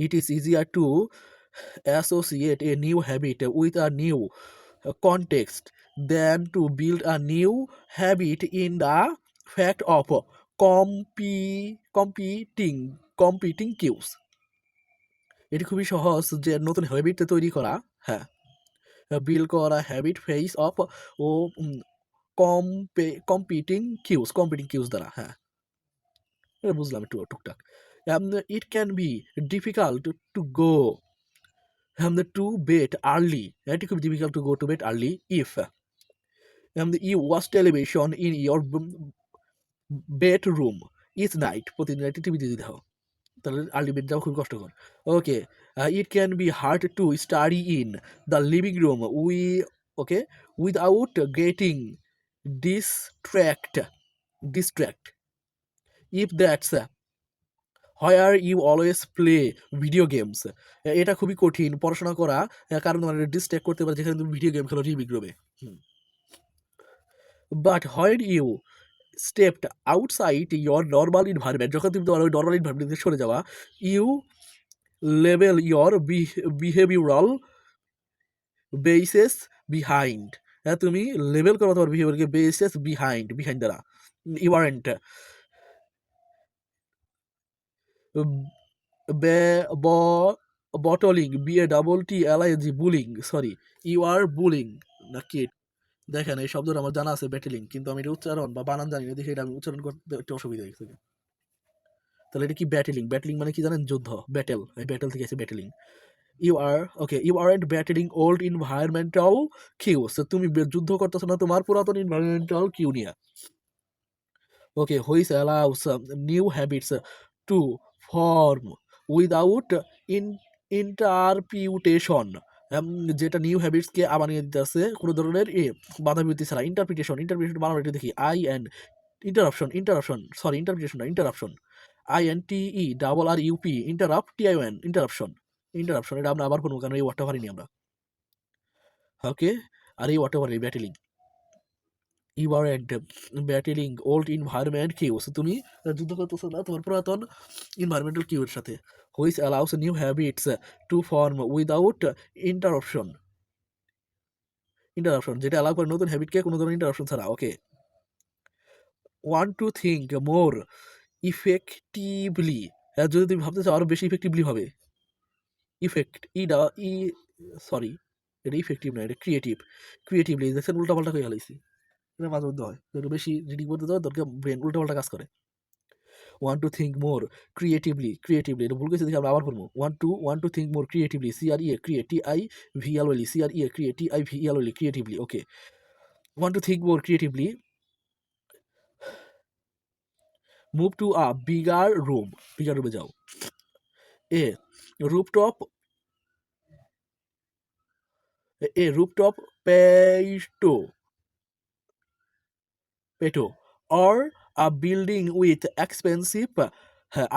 It is easier to associate a new habit with a new context than to build a new habit in the fact of competing cues, এটি খুবই সহজ যে নতুন হ্যাবিট তৈরি করা, হ্যাঁ বিল্ড করা হ্যাবিট ফেস অফ ও কম্পিটিং কিউস দ্বারা, হ্যাঁ এটা বুঝলাম একটু টুকটাক। It can be difficult to go to bed early, এটি খুব difficult to go to bed early if You watch television in your bedroom each night. প্রতিদিন রাতে টিভি যদি দেখো তাহলে আলটিমেট যাওয়া খুব কষ্টকর। Okay, it can be hard to study in the living room okay without getting distract distract if that's where you always play video games. এটা খুবই কঠিন পড়াশোনা করা, কারণ তোমার ডিস্ট্র্যাক্ট করতে পারে যেখানে তুমি ভিডিও গেম খেলো লিভিং রুমে। But when you stepped outside your normal environment, যখন তুমি তোমার ওই নর্মাল এনভায়রনমেন্ট থেকে সরে যাওয়া, you level your behavioral basis behind. তুমি লেভেল করো তোমার বিহেভিয়ারকে বেসিস বিহাইন্ড দ্বারা। You aren't battling BATTLING bullying, sorry you are bullying না কিড। দেখেন এই শব্দটা আমার জানা আছে ব্যাটেলিং, কিন্তু আমি এটা উচ্চারণ বা বানান জানি না, দেখে এটা আমি উচ্চারণ করতে একটু অসুবিধা হয়েছে। তাহলে এটা কি ব্যাটেলিং? ব্যাটেলিং মানে কি জানেন? যুদ্ধ, ব্যাটেল, এই ব্যাটেল থেকে আছে battling. You aren't battling old environmental cues, তুমি যুদ্ধ করতেছো না তোমার পুরাতন এনভায়রনমেন্টাল কিউ নিয়ে। Okay, which allows new habits to form without interpretation, যেটা নিউ হ্যাবিটসকে আবার নিয়ে দিতেছে কোনো ধরনের বাধা বিরতি ছাড়া। ইন্টারপ্রিটেশন বানানো এটা দেখি ইন্টারাপশন INTERRUP ইন্টারাপশন এটা আমরা আবার পড়বো কারণ এই ওয়ার্ডটা পারিনি আমরা। ওকে, আর এই ওয়ার্ডটা পারি battling. You aren't battling old environment cues, তুমি যুদ্ধ করতেছো না তোমার পুরাতন এনভায়রনমেন্টাল কিউর সাথে। Which allows new habits to form without interruption যেটা অ্যালাউ করে নতুন হ্যাবিটকে কোনো ধরনের ইন্টারাপশন ছাড়া। Okay, want to think more effectively, যদি তুমি ভাবতে চাও আরো বেশি ইফেক্টিভলি হবে। সরি এটা ইফেক্টিভ না, এটা ক্রিয়েটিভলি। দেখছেন উল্টাপাল্টা হয়ে গেলাইছি, এটা মাঝে মধ্যে হয়, একটু বেশি রিডিং করতে যাও তোর ব্রেন উল্টাপাল্টা কাজ করে। Want to think more creatively এটা ভুল গেছে দেখে আমরা আবার পড়বো। Want to think more creatively creatively. Okay, want to think more creatively, move to a bigger রুমে যাও। Rooftop rooftop পেটো or a building with expensive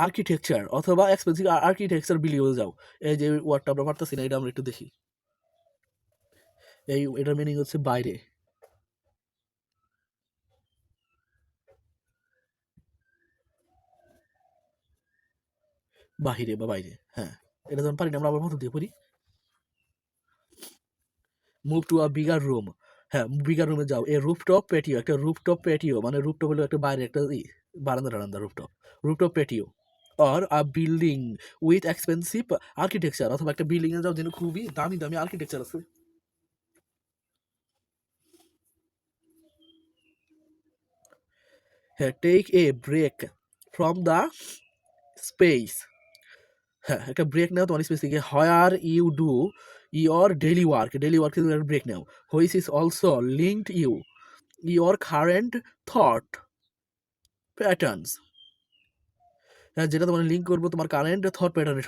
architecture, অথবা এক্সপেন্সিভ আর্কিটেকচার বিল্ডিংয়ে যাও। এই যে ওয়ার্ডটা আমরা পারতেছি না, এটা আমরা একটু দেখি। এটার মিনিং হচ্ছে বাইরে, বাহিরে বা বাইরে। হ্যাঁ, এটা যখন পারি না আমরা আবার প্রথম দিয়ে পড়ি। Move to a bigger room, হ্যাঁ বিগার রুমে যাও। একটা রুফটপ প্যাটিও মানে রুফটপ হলো একটা বাইরে একটা বারান্দা rooftop patio or a building with expensive architecture, অথবা একটা বিল্ডিং এ যাও যেন খুবই দামি আর্কিটেকচার আছে। হ্যাঁ, take a break from the space, হ্যাঁ একটা ব্রেক নাও তোমার স্পেস থেকে। Where you do your daily ওয়ার্কে তুমি একটা ব্রেক নাও। Which is also linked your current thought patterns, হ্যাঁ যেটা তোমার লিঙ্ক করবো তোমার কারেন্ট থট প্যাটার্নের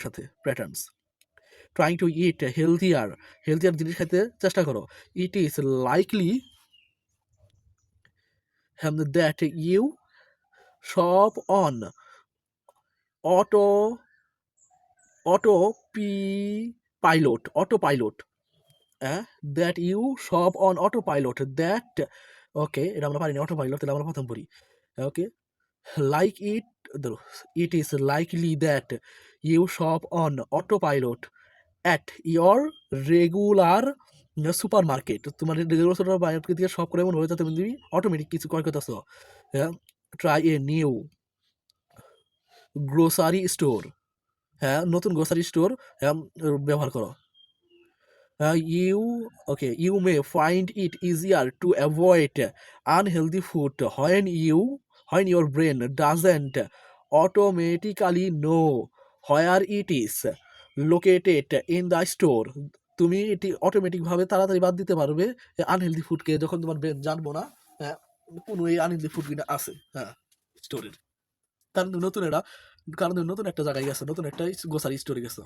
সাথে patterns. Trying to eat healthier জিনিস খেতে চেষ্টা করো। It is likely that you shop on autopilot that you shop on autopilot that. Okay, এটা আমরা পারিনি অটো পাইলট, তাহলে আমরা প্রথম পড়ি। Okay, like it is likely that you shop on autopilot at your regular supermarket, তোমার regular supermarket থেকে shop করে এমন হয়ে যাতে তুমি অটোমেটিক কিছু ক্রয় করতেছো। Try a new grocery store, হ্যাঁ নতুন গ্রোসারি স্টোর ব্যবহার করো। You may find it easier to avoid unhealthy food when your brain doesn't automatically know where it is located in the store তুমি এটি অটোমেটিকভাবে তাড়াতাড়ি বাদ দিতে পারবে আনহেলদি ফুডকে, যখন তোমার ব্রেন জানবো না কোনো এই আনহেলদি ফুড কিনা আছে স্টোরের। কারণ তুমি নতুন একটা জায়গায় গেছো, নতুন একটা গ্রোসারি স্টোরে গেছো।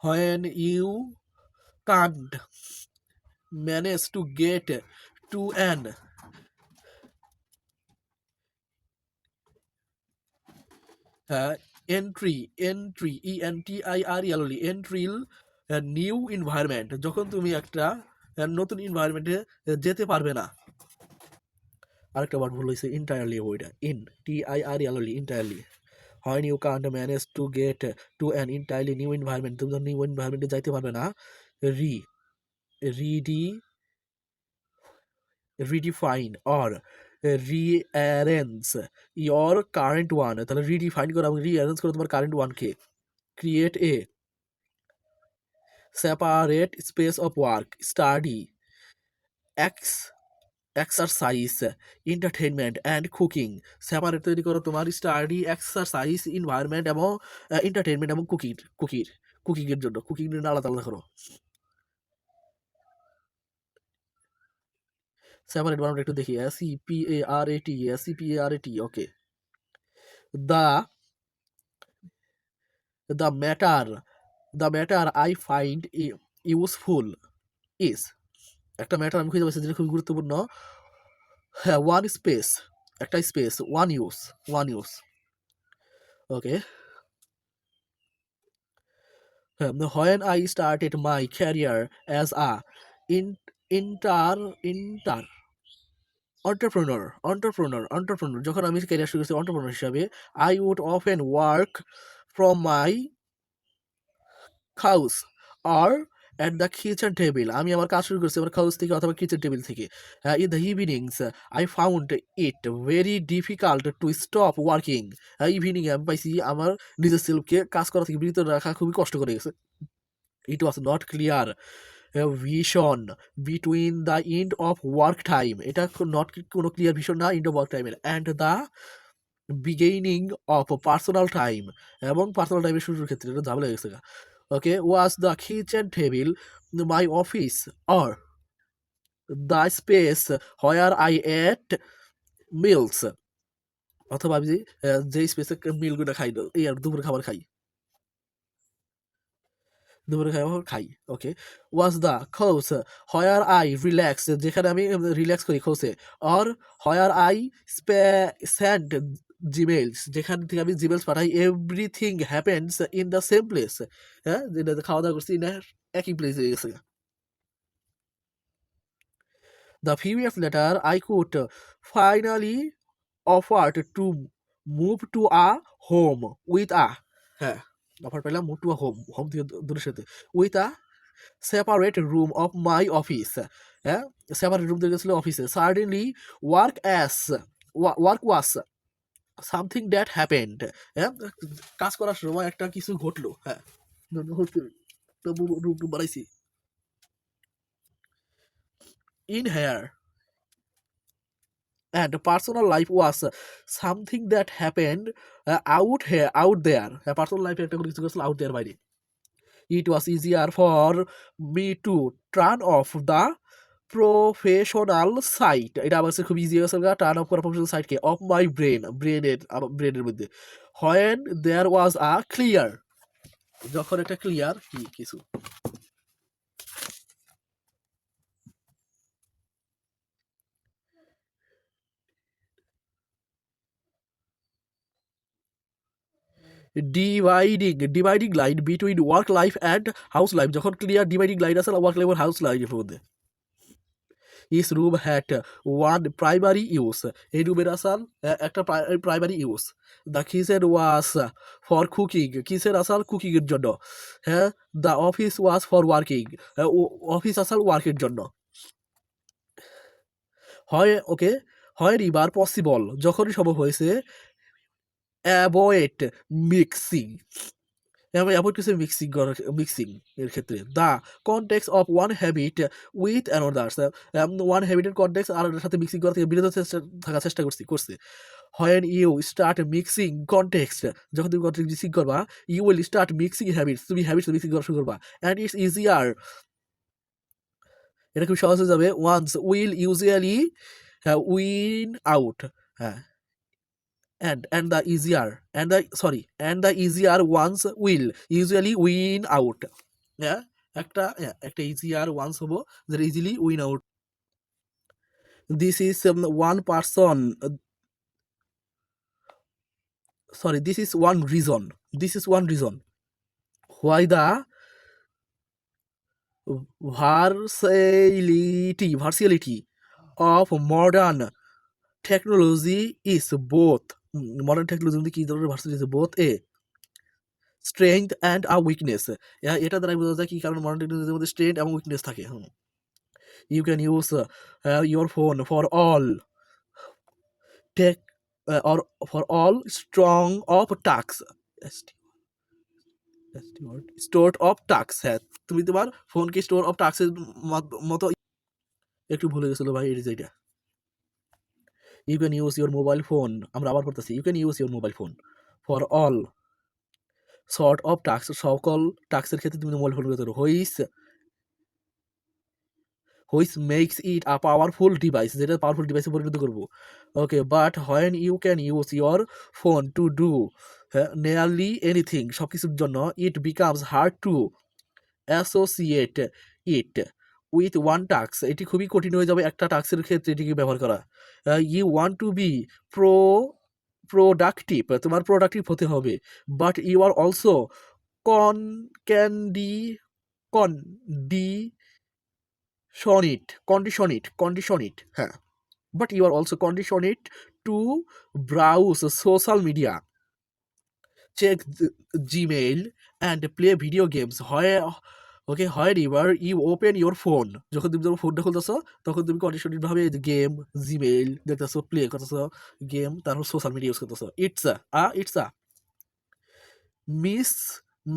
When you can't manage to get to an entry entry new environment, যখন তুমি একটা নতুন এনভায়রনমেন্টে যেতে পারবে না। আরেকটা ওয়ার্ড ভুল হয়েছে, ইন্টায়ারলি, ওইটা TIRELY, ইন্টায়ারলি। When you can't manage to get to an entirely new environment, তুমি যখন নিউ এনভায়রনমেন্টে যাইতে পারবে না, রি রিডি redefine or rearrange your current one, তাহলে রিডিফাইন করো এবং রিঅ্যারেঞ্জ করো তোমার কারেন্ট ওয়ানকে। Create a separate space of work, study, exercise, entertainment and cooking. Separate তৈরি করো তোমার স্টাডি, এক্সারসাইজ, এনভায়রনমেন্ট এবং এন্টারটেনমেন্ট এবং কুকিংয়ের জন্য। কুকিং আলাদা আলাদা করো। সেপারেট বানানো একটু দেখি, CPARAT, okay. the matter I find useful is, একটা ম্যাটার আমি খুঁজে পাচ্ছি যেটা খুবই গুরুত্বপূর্ণ। হ্যাঁ, একটা space, one use, okay. when I started my career as a entrepreneur, যখন আমি ক্যারিয়ার শুরু করেছি entrepreneur হিসাবে, I would often work from my house or at the kitchen table, আমি আমার কাজ শুরু করছি আমার হাউস থেকে অথবা কিচেন টেবিল থেকে। in the evenings I found it very difficult to stop working, evening আমি পাইছি আমার নিজের সেলফকে কাজ করা থেকে বিরত রাখা খুবই কষ্ট করে গেছে। It was not clear vision between the end of work time, এটা নট কোনো ক্লিয়ার ভিশন না এন্ড অফ ওয়ার্ক টাইমের, and the beginning of personal time, এবং পার্সোনাল টাইমের শুরুর ক্ষেত্রে এটা ঝামেলা গেছে। ওকে, was the kitchen table my office or the space where I ate meals, অথবা আমি যে স্পেসে মিলগুলো খাই, এই আর দুপুরে খাবার খাই, খাই। ওকে, was the house where I relax, যেখানে আমি রিল্যাক্স করি খোঁজে, or where I send জিমেলস, যেখান থেকে আমি জিমেলস পাঠাই, everything happens in the same place, হ্যাঁ, যেটা খাওয়া দাওয়া করছি না একই প্লেসে গেছে। The few years later I could finally offered to move to a home with a, হ্যাঁ, অফার পেলাম মুভ টু আ হোম থেকে দূরের সাথে, with a separate room of my office, হ্যাঁ, সেপারেট রুম থেকে গেছিল অফিসে। Certainly work was something that happened, হ্যাঁ, কাজ করার সময় একটা কিছু ঘটলো, হ্যাঁ, রুম বানাইছি। In here and personal life was something that happened out there, personal life একটা কোনো কিছু করছিল out there বাইরে। It was easier for me to turn off the professional side, এটা আমার কাছে খুব ইজি হয়েছে টার্ন অফ করা প্রফেশনাল সাইডকে, অফ মাই ব্রেনের মধ্যে। when there was a clear, যখন একটা ক্লিয়ার কিছু dividing line between work life and house life, যখন ক্লিয়ার ডিভাইডিং লাইন আছে ওয়ার্ক লাইফ আর হাউস লাইফের মধ্যে। Each room had one primary use, এই রুমের আসাল একটা primary use. The kitchen was for cooking, kitchen আসাল কুকিং এর জন্য, হ্যাঁ। The office was for working, office আসাল ওয়ার্কের জন্য। হয় ওকে, হয় রিবার পসিবল, যখনই সম্ভব হয়েছে, অ্যাভয়েড মিক্সিং আমি অ্যাভয়েড করছি মিক্সিং এর ক্ষেত্রে। The context of one habit with another's, one হ্যাবিটের কনটেক্সট আরেকটার সাথে মিক্সিং করা থেকে বিরত থাকার চেষ্টা করছে। When you start mixing context, যখন তুমি কনটেক্সট মিক্সিং করবা, you will start mixing habits, তুমি হ্যাবিটস মিক্সিং করা শুরু করবা। অ্যান্ড ইটস ইজিয়ার, এটা খুব সহজ হয়ে যাবে। Once will usually win out, হ্যাঁ, and the easier and the easier ones will usually win out, হ্যাঁ, একটা easier ones হবো যেটা easily win out. This is one person, this is one reason why the versatility of modern technology is both, modern technology কি ধরনের varsity আছে, both a strength and a weakness, এটা দ্বারা বোঝা যায় কি কারণ মডার্ন টেকনোলজির মধ্যে স্ট্রেংথ এবং উইকনেস থাকে। You can use your phone for all tech or for all strong of tasks, stored of tasks, হ্যাঁ, তুমি তোমার ফোনকে স্টোর অফ টাস্কের মতো, একটু ভুলে গেছিল ভাই, এটা you can use your mobile phone, আমরা আবার পড়তেছি, you can use your mobile phone for all sort of task, সকল টাস্কের ক্ষেত্রে তুমি মোবাইল ফোন করতে পারো। Which makes it a powerful device, যেটা পাওয়ারফুল ডিভাইসে পরিণত করবো। Okay, but when you can use your phone to do nearly anything, সব কিছুর জন্য, it becomes hard to associate it with one task, এটি খুবই কঠিন হয়ে যাবে একটা টাস্কের ক্ষেত্রে এটিকে ব্যবহার করা। You want to be productive, তোমার প্রোডাক্টিভ হতে হবে, but you are also con candy condition it, হ্যাঁ, but you are also condition it to browse social media, check Gmail and play video games wherever you open your phone, যখন তুমি তোমার ফোনটা খুলতেছো তখন তুমি কন্ডিশনাল ভাবে গেম, জিমেইল দেখতেছো, play করতেছো গেম, তারপর সোশ্যাল মিডিয়া ইউজ করতেছো। It's a miss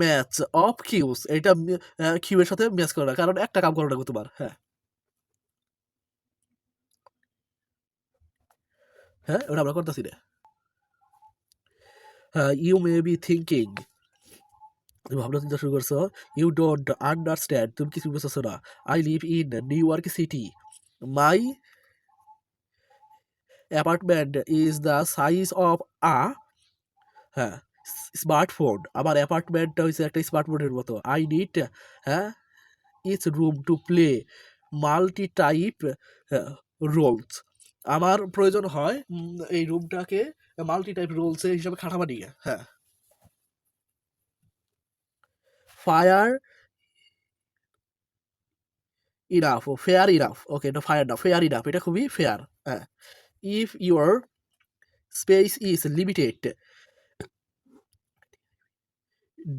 match of cues, এটা কিউ এর সাথে ম্যাচ করে না, কারণ একটা কাম করো না তোমার, হ্যাঁ ওটা আমরা করতেছি না। ইউ মে বি থিঙ্কিং, তুমি ভাবনা চিন্তা শুরু করছো, ইউ ডোন্ট আন্ডারস্ট্যান্ড, তুমি কিছু বুঝতেছো না। I live in New York City, my apartment is the size of a, হ্যাঁ, স্মার্টফোন, আমার অ্যাপার্টমেন্টটা হচ্ছে একটা স্মার্টফোনের মতো। আই নিড, হ্যাঁ, it's room to play multi type roles, আমার প্রয়োজন হয় এই রুমটাকে মাল্টি টাইপ রোলস হিসাবে খাটাবানি, হ্যাঁ। ফায়ার ইনাফ, ফেয়ার ইনাফ, ওকে, এটা ফায়ার না, ফেয়ার ইনাফ, এটা খুবই ফেয়ার, হ্যাঁ। If your space is limited,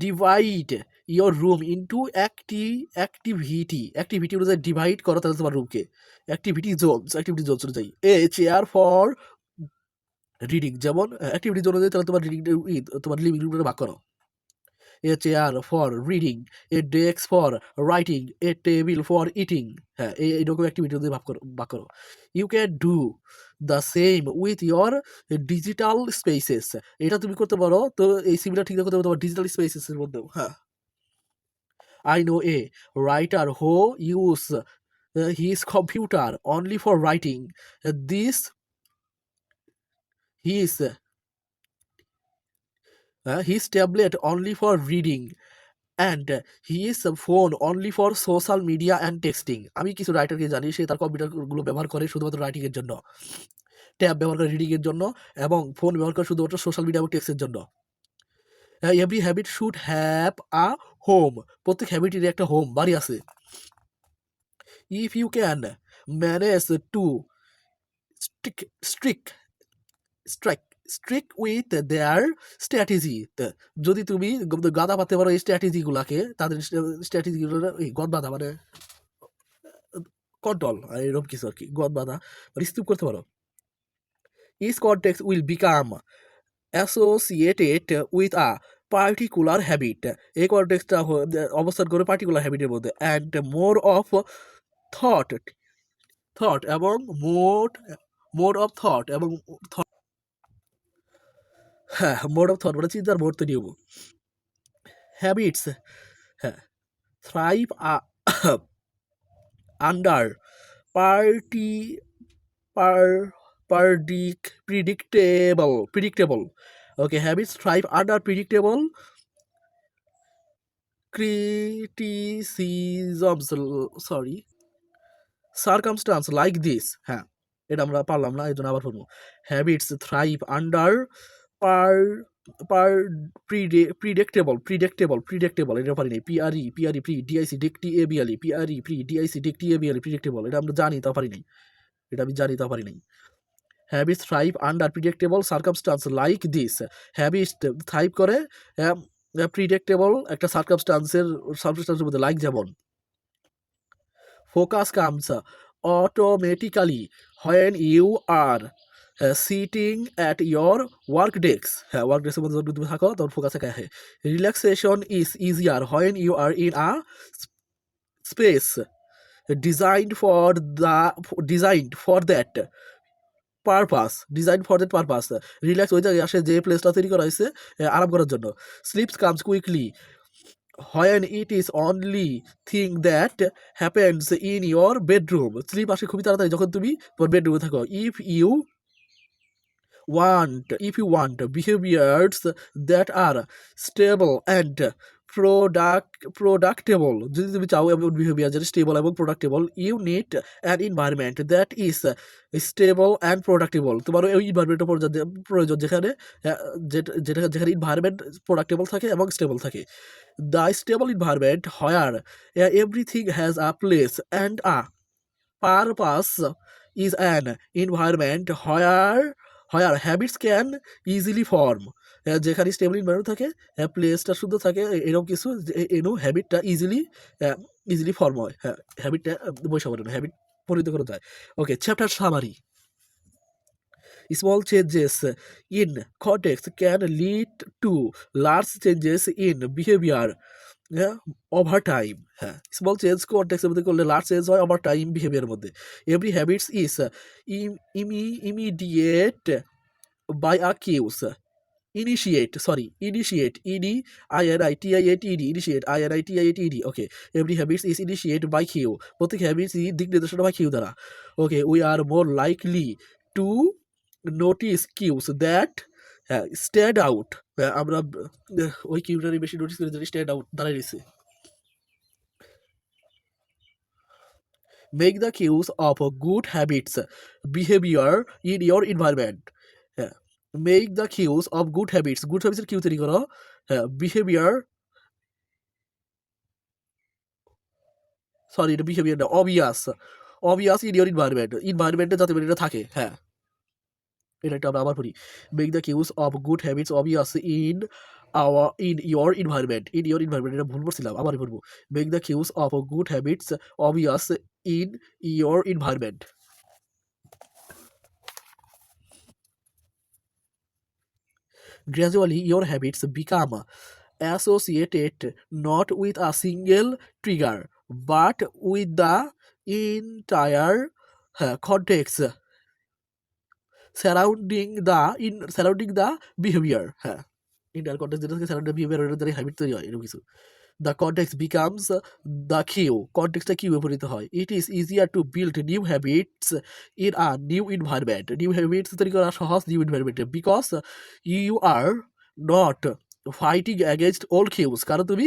divide your room into activity অনুযায়ী ডিভাইড করো তাহলে তোমার রুমকে, অ্যাক্টিভিটি জোনস অনুযায়ী। এ চেয়ার ফর রিডিং, যেমন অ্যাক্টিভিটি জোন অনুযায়ী তাহলে তোমার রিডিং, তোমার লিভিং রুমটা ভাগ করো। এ chair for reading, A desk for writing, A table for eating, হ্যাঁ, এইরকম অ্যাক্টিভিটি অনুযায়ী ভাগ করো। You can do the same with your digital spaces, এটা তুমি করতে পারো, তো এই সিমিলার ঠিক করতে পারো তোমার ডিজিটাল স্পেসেসের মধ্যেও, হ্যাঁ। I know a writer who uses his computer only for writing. This his tablet only for reading, and his phone only for social media and texting. আমি কিছু রাইটারকে জানি সে তার কম্পিউটারগুলো ব্যবহার করে শুধুমাত্র রাইটিং এর জন্য, ট্যাব ব্যবহার করে রিডিং এর জন্য, এবং ফোন ব্যবহার করে শুধুমাত্র সোশ্যাল মিডিয়া এবং টেক্সটের জন্য। Every habit should have a home, প্রত্যেক হ্যাবিটের একটা হোম, বাড়ি আছে। If you can manage to strict with their strategy, যদি তুমি গাদা পাতে পারো এই স্ট্র্যাটেজিগুলাকে, তাদের স্ট্র্যাটেজিগুলো, এই গদ বাঁধা মানে কন্ট্রোল, এরকম কিছু আর কি, গদ বাঁধা মানে স্তূপ করতে পারো। This context will become associated with a particular habit, এই কনটেক্সটটা অবস্থান করে পার্টিকুলার হ্যাবিটের মধ্যে। And more of thought, thought এবং মোড, মোড অফ থট এবং হ্যাঁ, মোড অফ থট মানে চিন্তার মোড তৈরি হবো। হ্যাবিটস, হ্যাঁ, thrive under party per predictable. Okay, habits thrive under predictable criticisms, sorry, circumstance like this. হ্যাঁ, এটা আমরা পারলাম না, এই জন্য আবার পড়বো। হ্যাবিটস থ্রাইভ আন্ডার পার পার প্রিডিক্টেবল, এটা পারি নাই, প্রিডিক্টেবল, এটা আমরা জানি তা পারি নাই, এটা আমি জানি তা পারি নাই। Habits thrive under predictable circumstances like this, habits thrive করে প্রিডিক্টেবল একটা সার্কামস্টান্সের মধ্যে, লাইক যেমন focus comes automatically when you are sitting at your work desk, হ্যাঁ ওয়ার্ক ডেস্কের মধ্যে যখন তুমি থাকো তখন ফোকাস একা হয়। Relaxation is easier when you are in a space designed for that purpose, relax ওই জায়গায় আসে যে প্লেসটা তৈরি করা হয়েছে আরাম করার জন্য। Sleeps comes quickly when it is only thing that happens in your bedroom, sleep আসে খুবই তাড়াতাড়ি যখন তুমি তোমার বেডরুমে থাকো। If you want behaviors that are stable and productable, যদি তুমি চাও এমন বিহেভিয়ার যেটা স্টেবল এবং predictable, you need an environment that is stable and predictable, তোমার ওই এনভায়রনমেন্টের প্রয়োজন যেখানে যেখানে এনভায়রনমেন্ট প্রোডাক্টেবল থাকে এবং স্টেবল থাকে। The stable environment where everything has a place and a purpose is an environment where habits can easily form, যেখানে stable environment থাকে, প্লেসটা শুদ্ধ থাকে, এরকম কিছু হ্যাবিটটা ইজিলি ফর্ম হয়, হ্যাঁ হ্যাবিটটা বৈশা পড়ে না, হ্যাবিট পরিণত করা যায়। Okay, chapter summary. Small changes in context can lead to large changes in behavior over time, হ্যাঁ স্মল চেঞ্জ কনটেক্সের মধ্যে করলে লার্জ চেঞ্জ হয় ওভার টাইম বিহেভিয়ারের মধ্যে। Every habits is immediate by a cues, initiate initiate, okay, every habits is initiate by cue, প্রত্যেক হ্যাবিটসই দিক নির্দেশনা বাই কিউ দ্বারা। Okay, we are more likely to notice cues that stand out, আমরা ওই কিউটারই বেশি নোটিস করি যেটা স্ট্যান্ড আউট দাঁড়াই রয়েছে। Make the cues of good habits behavior in your environment. হ্যাঁ, make the cues of good habits এর কিউ তৈরি করো, হ্যাঁ behavior, সরি এটা behavior না, obvious in your environment যাতে এটা থাকে, হ্যাঁ এটা একটা আমরা আবার পড়ি। Make the cues of good habits obvious in your environment, এটা ভুল পড়ছিলাম, আবারই পড়বো। Make the cues of good habits obvious in your environment. Gradually, your habits become associated not with a single trigger but with the entire context surrounding the behavior. হ্যাঁ, entire context যেটা থাকে surrounding the behavior, ওটার দ্বারা habit তৈরি হয়, এরকম কিছু। The context becomes the cue, কনটেক্সটটা কিউয়ে পরিণত হয়। It is easier to build new habits in a new environment, new habits তৈরি করা সহজ নিউ এনভায়রনমেন্টে, because you are not fighting against old cues, কারণ তুমি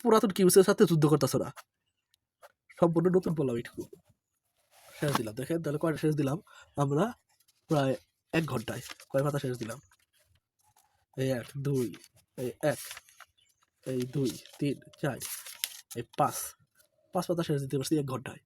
পুরাতন কিউসের সাথে যুদ্ধ করতেছো না। সম্পূর্ণ নতুন বললাম, এইটুকু শেষ দিলাম। দেখেন তাহলে কয়টা শেষ দিলাম আমরা, প্রায় 1 ঘন্টায় কয় পাতা শেষ দিলাম? এই 1 2 এই 1 এই 2 3 4 এই 5 পাতা শেষ দিতে পারছি 1 ঘন্টায়।